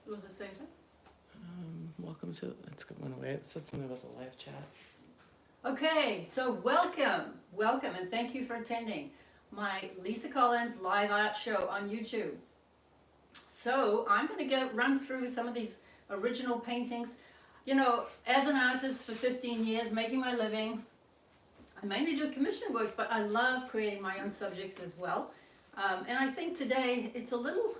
Was it safer? Welcome to, let's go one away. So let's move with the live chat. Okay, so welcome, and thank you for attending my Leisa Collins live art show on YouTube. So I'm going to run through some of these original paintings. You know, as an artist for 15 years, making my living, I mainly do commission work, but I love creating my own subjects as well. And I think today it's a little,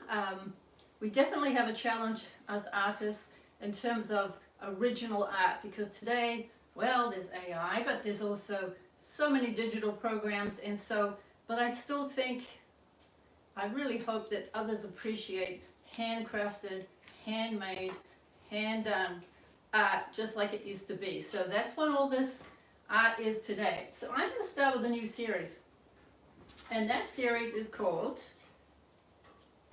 we definitely have a challenge as artists in terms of original art, because today, well, there's AI, but there's also so many digital programs, and so, but I still think, I really hope that others appreciate handcrafted, handmade, hand-done art just like it used to be. So that's what all this art is today. So I'm going to start with a new series, and that series is called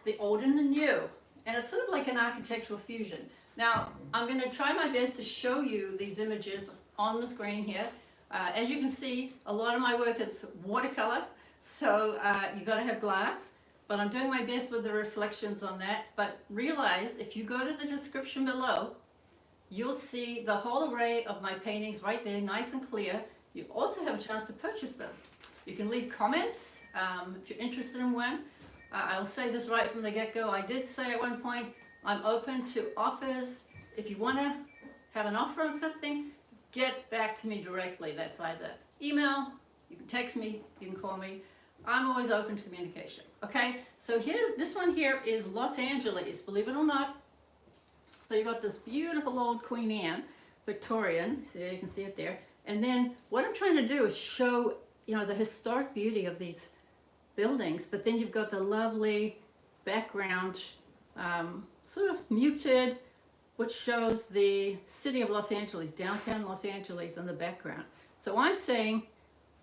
The Old and the New, and it's sort of like an architectural fusion. Now, I'm going to try my best to show you these images on the screen here. As you can see, a lot of my work is watercolor, so you've got to have glass, but I'm doing my best with the reflections on that. But realize, if you go to the description below, you'll see the whole array of my paintings right there, nice and clear. You also have a chance to purchase them. You can leave comments if you're interested in one. I'll say this right from the get-go. I did say at one point, I'm open to offers. If you want to have an offer on something, get back to me directly. That's either email, you can text me, you can call me. I'm always open to communication. Okay, so here, this one here is Los Angeles, believe it or not. So you've got this beautiful old Queen Anne, Victorian, see, you can see it there. And then what I'm trying to do is show, you know, the historic beauty of these buildings, but then you've got the lovely background, sort of muted, which shows the city of Los Angeles, downtown Los Angeles in the background. So I'm saying,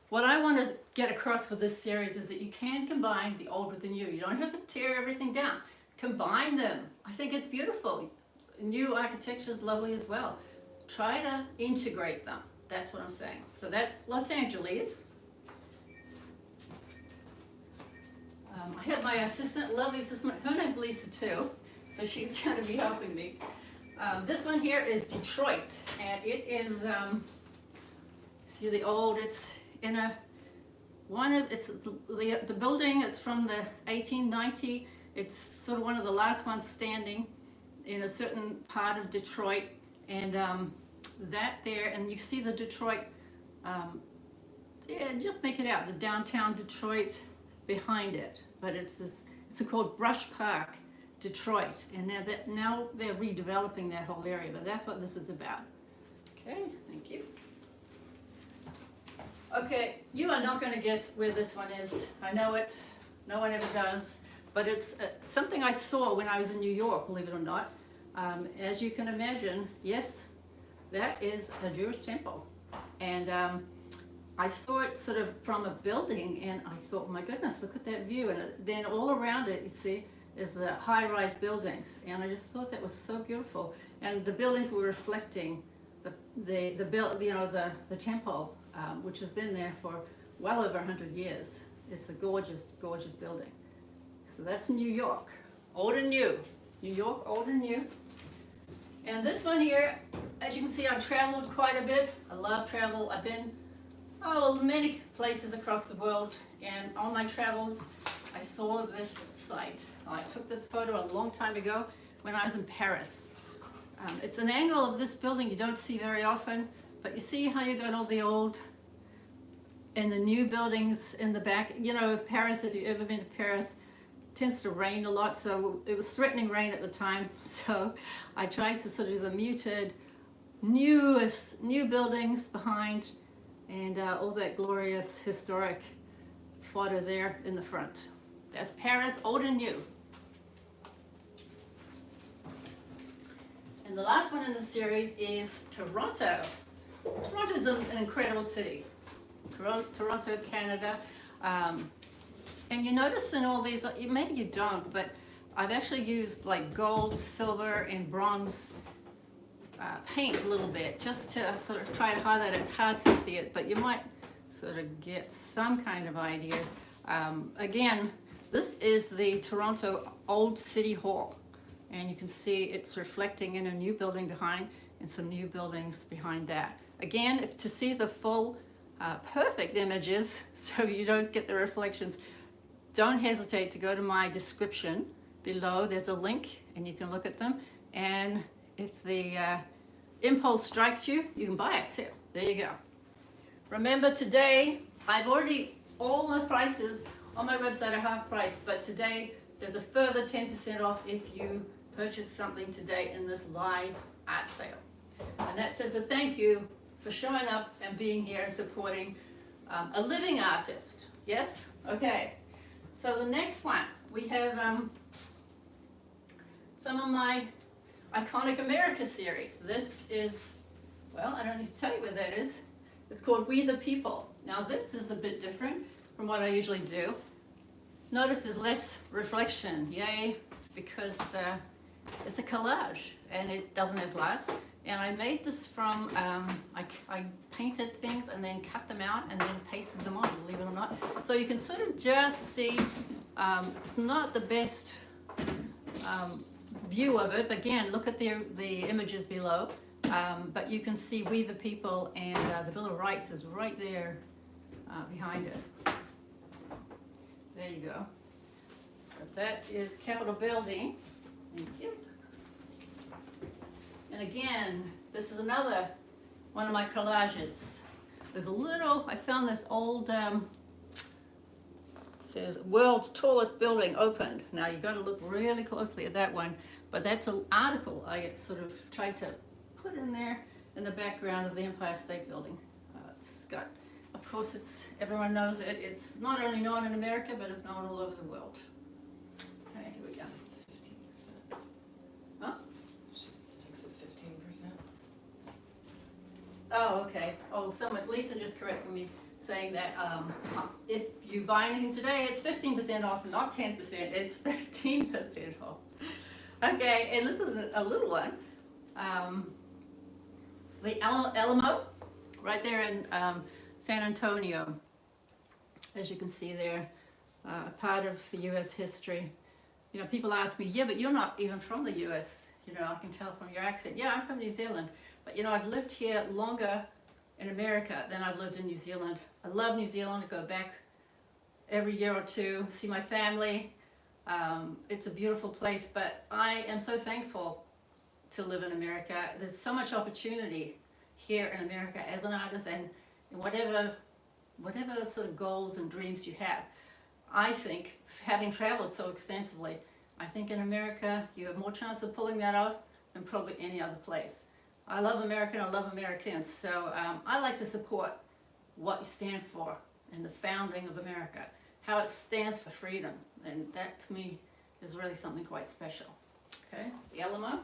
what I want to get across with this series is that you can combine the old with the new. You don't have to tear everything down. Combine them. I think it's beautiful. New architecture is lovely as well. Try to integrate them. That's what I'm saying. So that's Los Angeles. I have my assistant, lovely assistant. Her name's Lisa too, so she's going to be helping me. This one here is Detroit, and it is, see the old, it's in a, it's the building, it's from the 1890, it's sort of one of the last ones standing in a certain part of Detroit, and that there, and you see the Detroit, yeah, just make it out, the downtown Detroit behind it, but it's called Brush Park, Detroit, and now they're redeveloping that whole area, but that's what this is about. Okay, thank you. Okay, you are not going to guess where this one is. I know it, no one ever does, but it's something I saw when I was in New York, believe it or not. As you can imagine, yes, that is a Jewish temple, and I saw it sort of from a building, and I thought, oh my goodness, look at that view, and then all around it, you see, is the high-rise buildings, and I just thought that was so beautiful. And the buildings were reflecting the temple, which has been there for well over 100 years. It's a gorgeous, gorgeous building. So that's New York, old and new. New York, old and new. And this one here, as you can see, I've traveled quite a bit. I love travel. I've been many places across the world, and on my travels, I saw this site. I took this photo a long time ago when I was in Paris. It's an angle of this building you don't see very often, but you see how you got all the old and the new buildings in the back. You know, Paris, if you've ever been to Paris, it tends to rain a lot, so it was threatening rain at the time, so I tried to sort of do the muted, new buildings behind, and all that glorious historic photo there in the front. That's Paris, old and new. And the last one in the series is Toronto. Toronto is an incredible city. Toronto, Canada. And you notice in all these, maybe you don't, but I've actually used like gold, silver, and bronze paint a little bit, just to sort of try to highlight it. It's hard to see it, but you might sort of get some kind of idea. Again, this is the Toronto Old City Hall. and you can see it's reflecting in a new building behind and some new buildings behind that. Again, to see the full perfect images so you don't get the reflections, don't hesitate to go to my description below. There's a link and you can look at them, and if the impulse strikes you, you can buy it too. There you go. Remember, today all the prices on my website are half price, but today there's a further 10% off if you purchase something today in this live art sale. And that says a thank you for showing up and being here and supporting a living artist. Yes? Okay. So the next one, we have some of my Iconic America series. This is, well, I don't need to tell you what that is. It's called We the People. Now this is a bit different from what I usually do. Notice there's less reflection, yay, because it's a collage and it doesn't have glass. And I made this from, I painted things and then cut them out and then pasted them on, believe it or not. So you can sort of just see, it's not the best view of it, but again, look at the images below. But you can see We the People, and the Bill of Rights is right there behind it. There you go. So that is Capitol Building. Thank you. And again, this is another one of my collages. There's a little, I found this old, it says world's tallest building opened. Now you've got to look really closely at that one, but that's an article I sort of tried to put in there in the background of the Empire State Building. It's got, of course, everyone knows it. It's not only known in America, but it's known all over the world. Okay, here we go. It's 15%. Huh? She takes it 15%. Oh, okay. Oh, Lisa just corrected me, saying that if you buy anything today, it's 15% off, not 10%. It's 15% off. Okay, and this is a little one. The Alamo, right there in San Antonio. As you can see there, part of the U.S. history. You know, people ask me, yeah, but you're not even from the U.S. You know, I can tell from your accent. Yeah, I'm from New Zealand. But, you know, I've lived here longer in America than I've lived in New Zealand. I love New Zealand. I go back every year or two, see my family. It's a beautiful place, but I am so thankful to live in America. There's so much opportunity here in America as an artist, and whatever sort of goals and dreams you have. I think, having traveled so extensively, I think in America you have more chance of pulling that off than probably any other place. I love America and I love Americans, so I like to support what you stand for and the founding of America, how it stands for freedom, and that to me is really something quite special. Okay, the Alamo.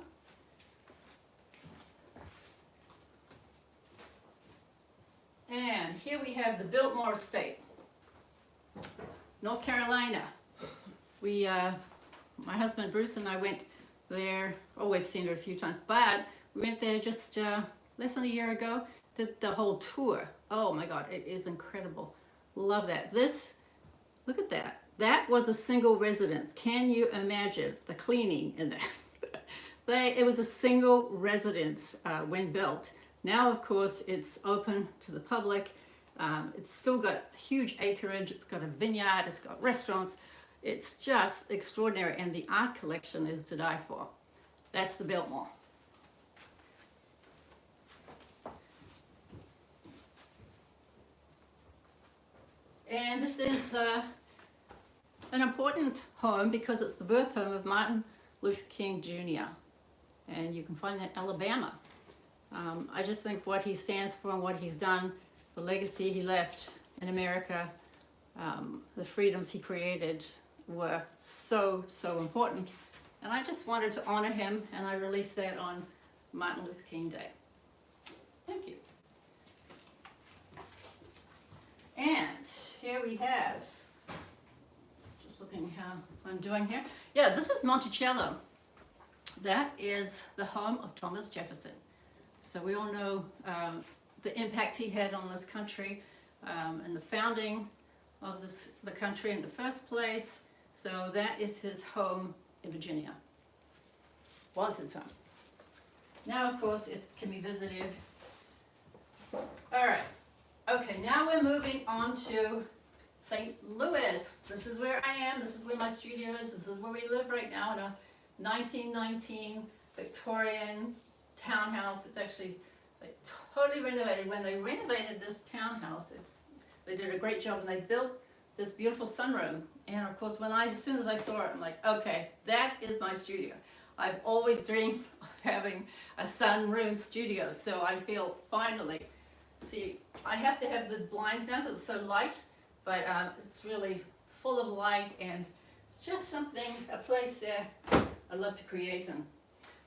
And here we have the Biltmore Estate, North Carolina. We, my husband Bruce and I went there, oh, we've seen it a few times, but we went there just less than a year ago, did the whole tour. Oh my God, it is incredible. Love that. Look at that. That was a single residence. Can you imagine the cleaning in that? It was a single residence when built. Now, of course, it's open to the public. It's still got huge acreage. It's got a vineyard. It's got restaurants. It's just extraordinary. And the art collection is to die for. That's the Biltmore. And this is an important home because it's the birth home of Martin Luther King Jr. And you can find that in Alabama. I just think what he stands for and what he's done, the legacy he left in America, the freedoms he created were so, so important. And I just wanted to honor him, and I released that on Martin Luther King Day. Thank you. And here we have, just looking how I'm doing here. Yeah, this is Monticello. That is the home of Thomas Jefferson. So we all know the impact he had on this country and the founding of the country in the first place. So that is his home in Virginia. was his home. Now, of course, it can be visited. All right. Okay, now we're moving on to St. Louis. This is where I am. This is where my studio is. This is where we live right now in a 1919 Victorian townhouse. It's actually like, totally renovated. When they renovated this townhouse, they did a great job, and they built this beautiful sunroom. And of course, as soon as I saw it, I'm like, okay, that is my studio. I've always dreamed of having a sunroom studio, so I feel finally. See, I have to have the blinds down because it's so light, but it's really full of light, and it's just something, a place that I love to create in.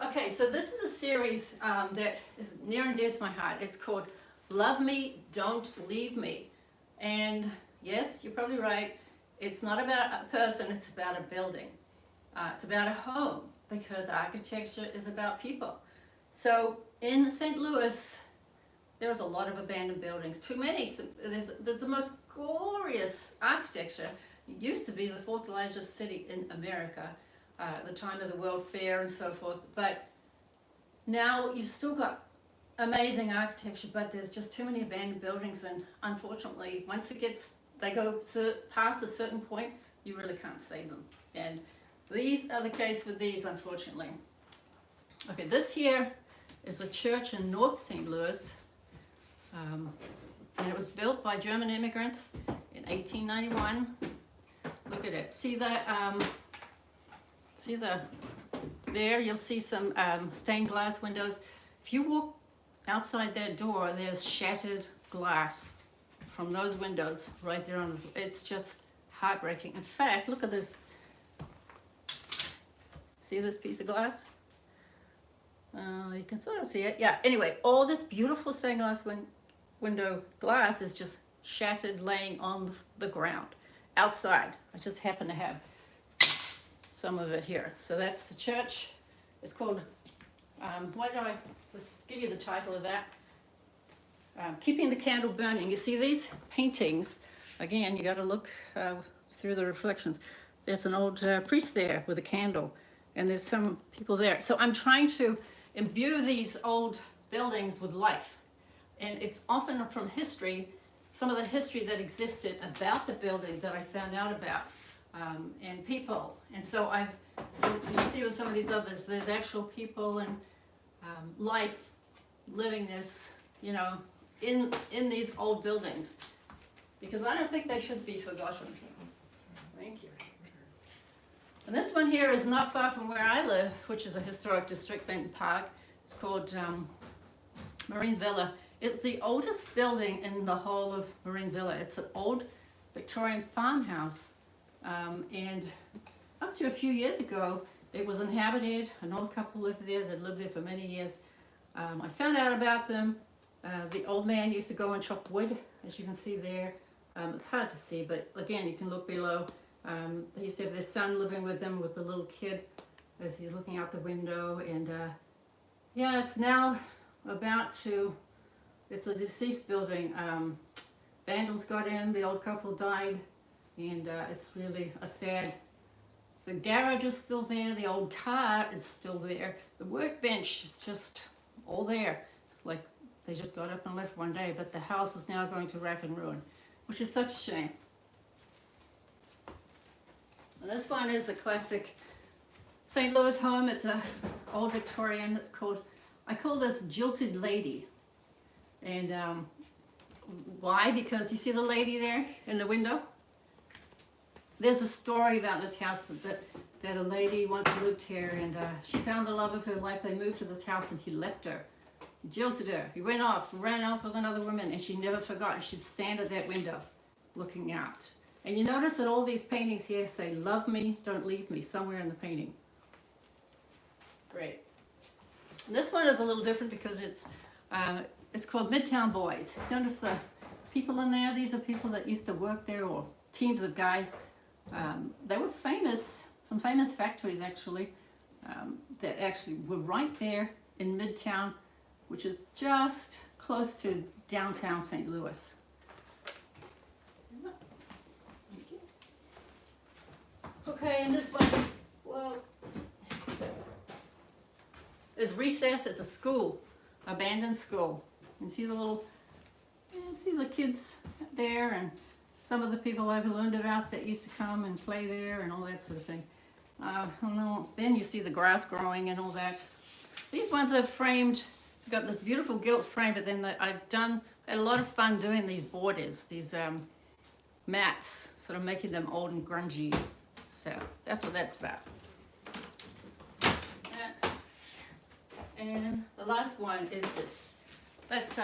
Okay, so this is a series that is near and dear to my heart. It's called Love Me, Don't Leave Me. And yes, you're probably right. It's not about a person, it's about a building. It's about a home, because architecture is about people. So in St. Louis, there's a lot of abandoned buildings. Too many. There's the most glorious architecture. It used to be the fourth largest city in America at the time of the World Fair and so forth. But now you've still got amazing architecture, but there's just too many abandoned buildings, and unfortunately, once they go past a certain point, you really can't save them. And these are the case with these, unfortunately. Okay, this here is a church in North St. Louis, and it was built by German immigrants in 1891. Look at it. See there you'll see some stained glass windows. If you walk outside that door, there's shattered glass from those windows right there on it's just heartbreaking. In fact, look at this. See this piece of glass? You can sort of see it. Yeah, anyway, all this beautiful stained glass window glass is just shattered, laying on the ground outside. I just happen to have some of it here. So that's the church. It's called, let's give you the title of that. Keeping the Candle Burning. You see these paintings, again, you got to look through the reflections. There's an old priest there with a candle, and there's some people there. So I'm trying to imbue these old buildings with life. And it's often from history, some of the history that existed about the building that I found out about, and people. And so you see with some of these others, there's actual people and life living this, in these old buildings. Because I don't think they should be forgotten. Thank you. And this one here is not far from where I live, which is a historic district, Benton Park. It's called Marine Villa. It's the oldest building in the whole of Marine Villa. It's an old Victorian farmhouse. And up to a few years ago, it was inhabited. An old couple lived there that lived there for many years. I found out about them. The old man used to go and chop wood, as you can see there. It's hard to see, but again, you can look below. They used to have their son living with them with the little kid as he's looking out the window. And yeah, it's now it's a deceased building. Vandals got in, the old couple died, and it's really a sad. The garage is still there, the old car is still there, the workbench is just all there. It's like they just got up and left one day, but the house is now going to rack and ruin, which is such a shame. And this one is a classic St. Louis home. It's a old Victorian. I call this Jilted Lady. And why? Because you see the lady there in the window? There's a story about this house that a lady once lived here, and she found the love of her life. They moved to this house, and he left her. He jilted her. He ran off with another woman, and she never forgot. She'd stand at that window looking out. And you notice that all these paintings here say, "Love me, don't leave me," somewhere in the painting. Great. And this one is a little different because it's called Midtown Boys. Notice the people in there. These are people that used to work there, or teams of guys. They were famous, some famous factories actually, that actually were right there in Midtown, which is just close to downtown St. Louis. Okay, and this one, well, is recess. It's a school, abandoned school. You see the little, you see the kids there, and some of the people I've learned about that used to come and play there and all that sort of thing. Then you see the grass growing and all that. These ones are framed, got this beautiful gilt frame, but then I've had a lot of fun doing these borders, these mats, sort of making them old and grungy. So that's what that's about. And the last one is this. That's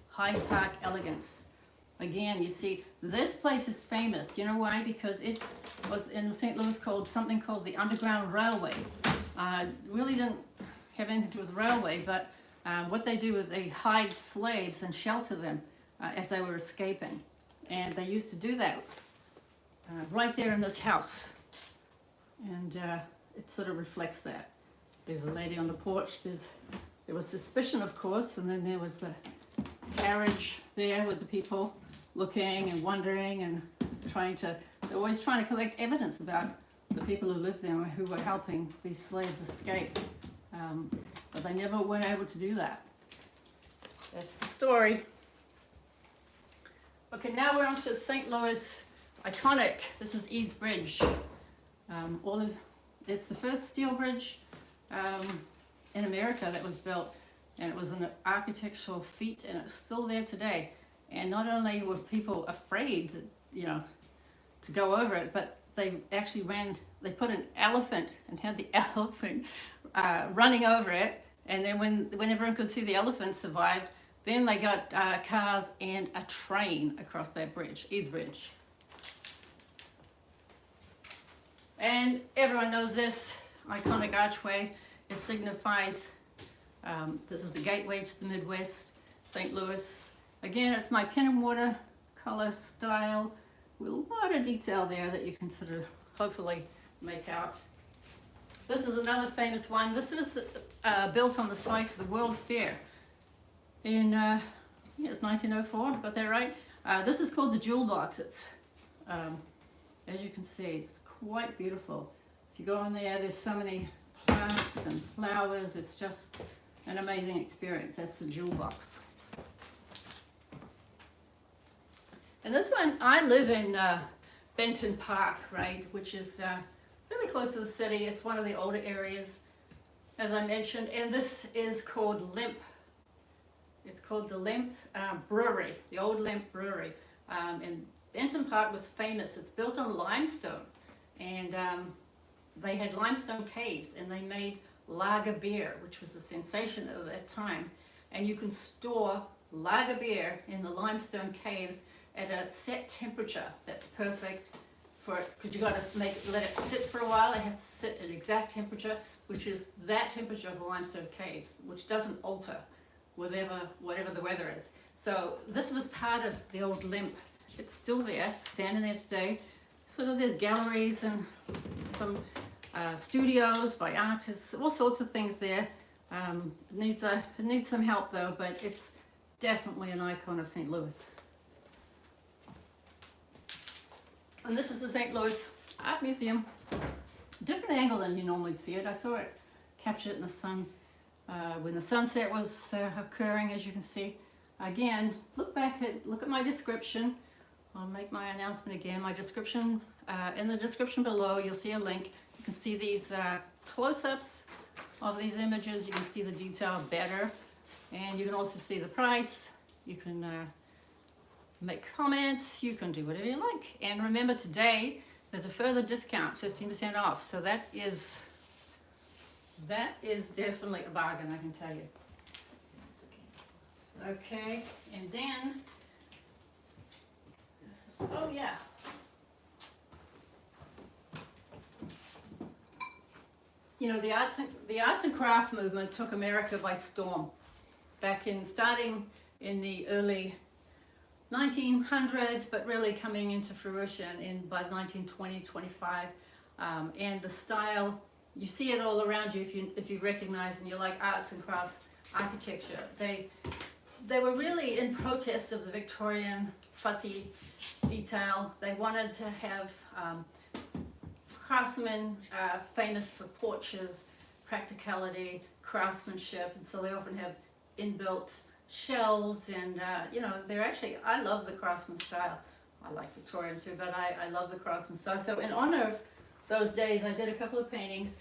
Hyde Park Elegance. Again, you see, this place is famous. Do you know why? Because it was in St. Louis called something called the Underground Railway. Really didn't have anything to do with railway, but what they do is they hide slaves and shelter them as they were escaping. And they used to do that right there in this house. And it sort of reflects that. There's a lady on the porch. There was suspicion, of course, and then there was the carriage there with the people looking and wondering and they're always trying to collect evidence about the people who lived there and who were helping these slaves escape. But they never were able to do that. That's the story. Okay, now we're on to St. Louis iconic. This is Eads Bridge. It's the first steel bridge in America that was built, and it was an architectural feat, and it's still there today. And not only were people afraid, to go over it, but they actually they put an elephant and had the elephant running over it, and then when everyone could see the elephant survived, then they got cars and a train across that bridge, Eads Bridge. And everyone knows this iconic archway. It signifies, this is the gateway to the Midwest, St. Louis. Again, it's my pen and water color style with a lot of detail there that you can sort of hopefully make out. This is another famous one. This was built on the site of the World Fair in, it's 1904, got that right? This is called the Jewel Box. It's, as you can see, it's quite beautiful. If you go in there, there's so many plants and flowers. It's just an amazing experience. That's the Jewel Box. And this one, I live in Benton Park, right, which is really close to the city. It's one of the older areas, as I mentioned, and this is called Limp. It's called the Limp Brewery, the old Limp Brewery. And Benton Park was famous. It's built on limestone, and they had limestone caves, and they made lager beer, which was a sensation at that time. And you can store lager beer in the limestone caves at a set temperature that's perfect for it, because you got to let it sit for a while. It has to sit at exact temperature, which is that temperature of the limestone caves, which doesn't alter whatever the weather is. So this was part of the old Limp. It's still there, standing there today. So there's galleries and some studios by artists, all sorts of things there. It needs some help though, but it's definitely an icon of St. Louis. And this is the St. Louis Art Museum. Different angle than you normally see it. I saw it captured in the sun when the sunset was occurring, as you can see. Again, look at my description. I'll make my announcement again. My description, in the description below, you'll see a link. You can see these close-ups of these images. You can see the detail better, and you can also see the price. You can make comments, you can do whatever you like. And remember, today there's a further discount, 15% off. So that is definitely a bargain, I can tell you. Okay, and then, oh yeah. You know, the arts and craft movement took America by storm. Starting in the early 1900s, but really coming into fruition by 1920, 25. And the style, you see it all around you if you recognize and you like arts and crafts architecture. They were really in protest of the Victorian fussy detail. They wanted to have craftsmen famous for porches, practicality, craftsmanship, and so they often have inbuilt shelves, and you know, they're actually, I love the craftsman style. I like Victorian too, but I love the craftsman style. So in honor of those days, I did a couple of paintings,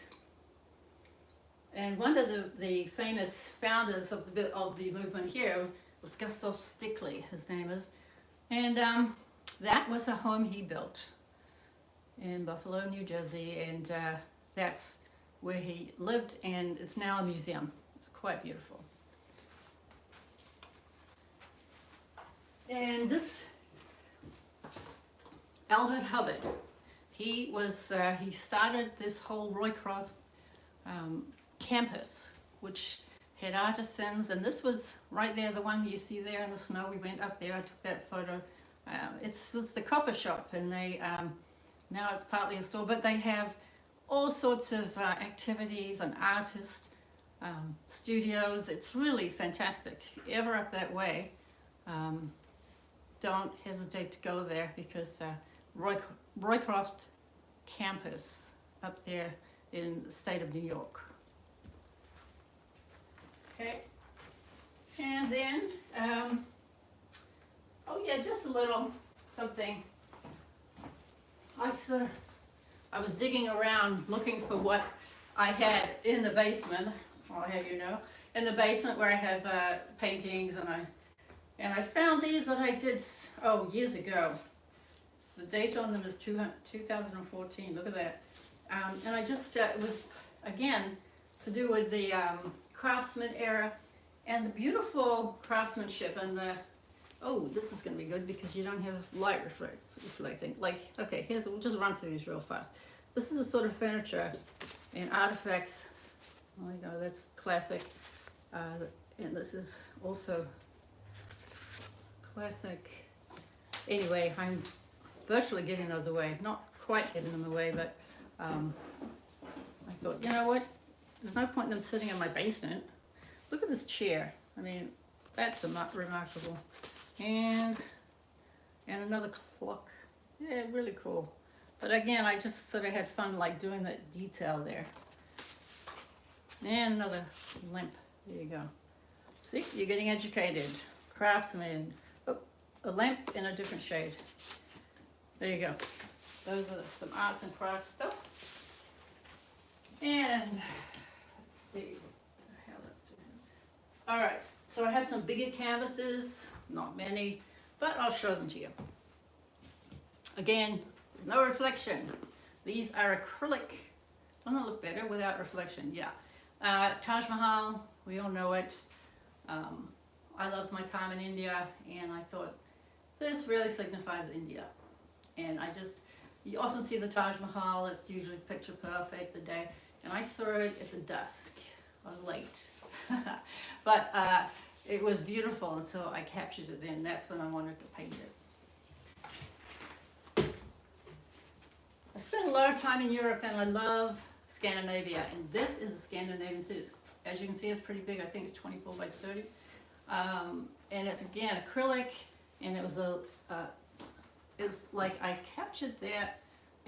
and one of the famous founders of the movement here was Gustav Stickley, his name is, and that was a home he built in Buffalo, New Jersey, and that's where he lived, and it's now a museum. It's quite beautiful. And this Albert Hubbard, he started this whole Roycross campus, which had artisans, and this was right there, the one you see there in the snow. We went up there, I took that photo. It was the copper shop, and they now it's partly a store, but they have all sorts of activities and artist studios. It's really fantastic. If you're ever up that way, don't hesitate to go there, because Roycroft campus up there in the state of New York. Okay, and then, oh yeah, just a little something. I was digging around looking for what I had in the basement. I'll have you know, in the basement where I have paintings, and I found these that I did years ago. The date on them is 2014. Look at that. And I just it was again to do with the craftsman era and the beautiful craftsmanship and the. Oh, this is going to be good because you don't have light reflecting. Like, okay, we'll just run through these real fast. This is the sort of furniture and artifacts. Oh my God, that's classic. And this is also classic. Anyway, I'm virtually giving those away. Not quite giving them away, but I thought, you know what? There's no point in them sitting in my basement. Look at this chair. I mean, that's remarkable. And another clock. Yeah, really cool. But again, I just sort of had fun like doing that detail there. And another lamp. There you go. See, you're getting educated. Craftsman. Oh, a lamp in a different shade. There you go. Those are some arts and crafts stuff. And let's see what the hell that's doing. All right, so I have some bigger canvases, not many, but I'll show them to you. Again, no reflection. These are acrylic. Doesn't it look better without reflection? Yeah. Taj Mahal, we all know it. I loved my time in India, and I thought this really signifies India. And you often see the Taj Mahal, it's usually picture perfect the day, and I saw it at the dusk. I was late. But it was beautiful, and so I captured it then. That's when I wanted to paint it. I spent a lot of time in Europe, and I love Scandinavia, and this is a Scandinavian city. As you can see, it's pretty big. I think it's 24 by 30. And it's, again, acrylic, and it was it's like I captured that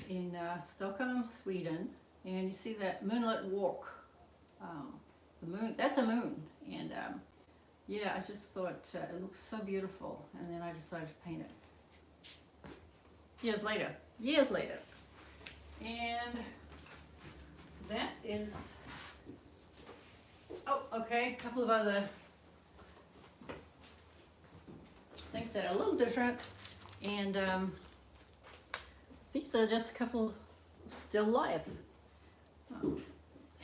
in Stockholm, Sweden, and you see that moonlit walk. The moon, that's a moon, and yeah, I just thought it looks so beautiful, and then I decided to paint it. Years later, and that is, oh, okay, a couple of other things that are a little different, and these are just a couple of still life.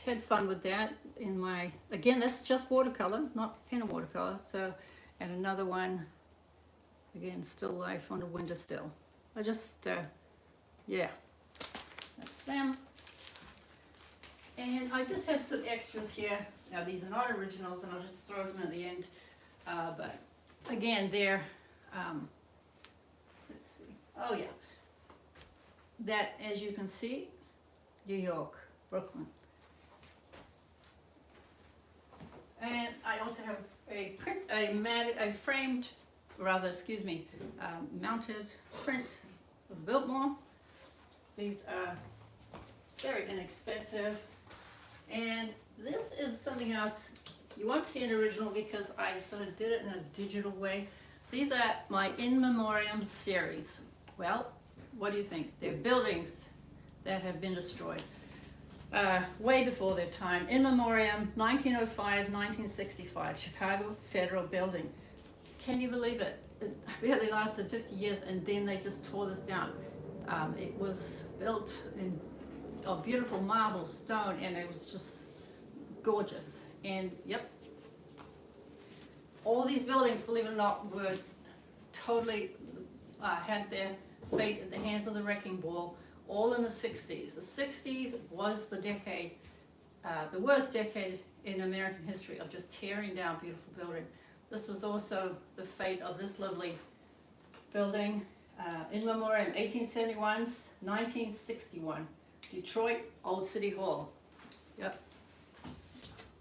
Had fun with that in my, again, that's just watercolor, not pen and watercolor. So, and another one, again, still life on a windowsill. I just, yeah, that's them. And I just have some extras here. Now these are not originals, and I'll just throw them at the end. But again, they're, let's see. Oh yeah, that, as you can see, New York, Brooklyn. And I also have a framed, mounted print of Biltmore. These are very inexpensive. And this is something else. You won't see an original because I sort of did it in a digital way. These are my in memoriam series. Well, what do you think? They're buildings that have been destroyed way before their time. In memoriam, 1905, 1965, Chicago Federal Building. Can you believe it? It barely lasted 50 years and then they just tore this down. It was built in a beautiful marble stone and it was just gorgeous. And yep, all these buildings, believe it or not, were totally had their fate at the hands of the wrecking ball, all in the 60s. The 60s was the decade, the worst decade in American history of just tearing down beautiful buildings. This was also the fate of this lovely building, in memoriam, 1871, 1961, Detroit Old City Hall. Yep,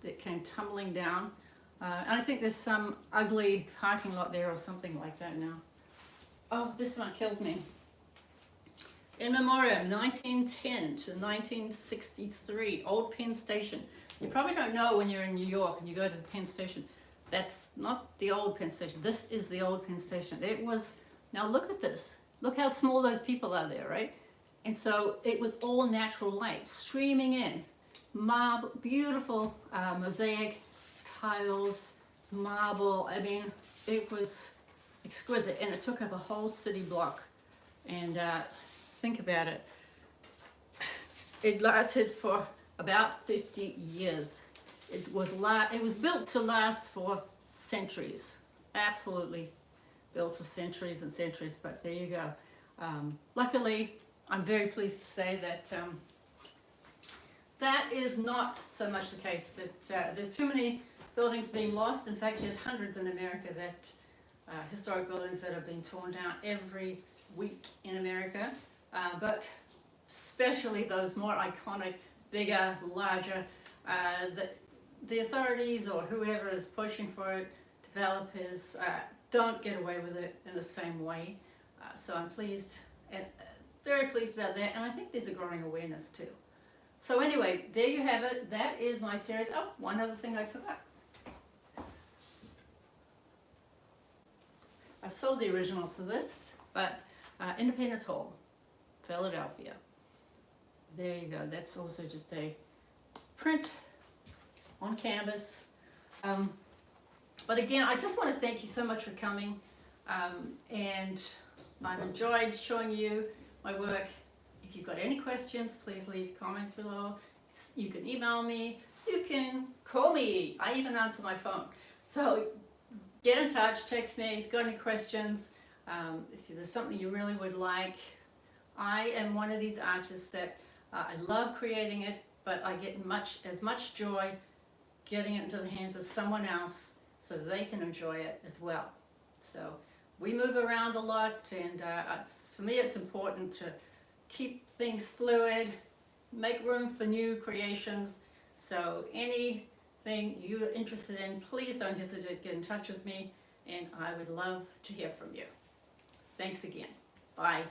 that came tumbling down. And I think there's some ugly parking lot there or something like that now. Oh, this one kills me. In memoriam, 1910 to 1963, Old Penn Station. You probably don't know when you're in New York and you go to the Penn Station. That's not the old Penn Station. This is the old Penn Station. It was, now look at this. Look how small those people are there, right? And so it was all natural light streaming in. Marble, beautiful mosaic tiles, marble. I mean, it was exquisite and it took up a whole city block. And think about it. It lasted for about 50 years. It was built to last for centuries. Absolutely built for centuries and centuries, but there you go. Luckily, I'm very pleased to say that that is not so much the case, that there's too many buildings being lost. In fact, there's hundreds in America that historic buildings that are being torn down every week in America, but especially those more iconic, bigger, larger, the authorities or whoever is pushing for it, developers, don't get away with it in the same way. So I'm pleased, and very pleased about that, and I think there's a growing awareness too. So anyway, there you have it. That is my series. Oh, one other thing I forgot. I've sold the original for this, but Independence Hall, Philadelphia. There you go. That's also just a print on canvas. But again, I just want to thank you so much for coming. And I've enjoyed showing you my work. If you've got any questions, please leave comments below. You can email me. You can call me. I even answer my phone. So get in touch, text me if you've got any questions. If there's something you really would like. I am one of these artists that I love creating it, but I get as much joy getting it into the hands of someone else so they can enjoy it as well. So we move around a lot, and for me it's important to keep things fluid, make room for new creations. So anything you're interested in, please don't hesitate to get in touch with me, and I would love to hear from you. Thanks again. Bye.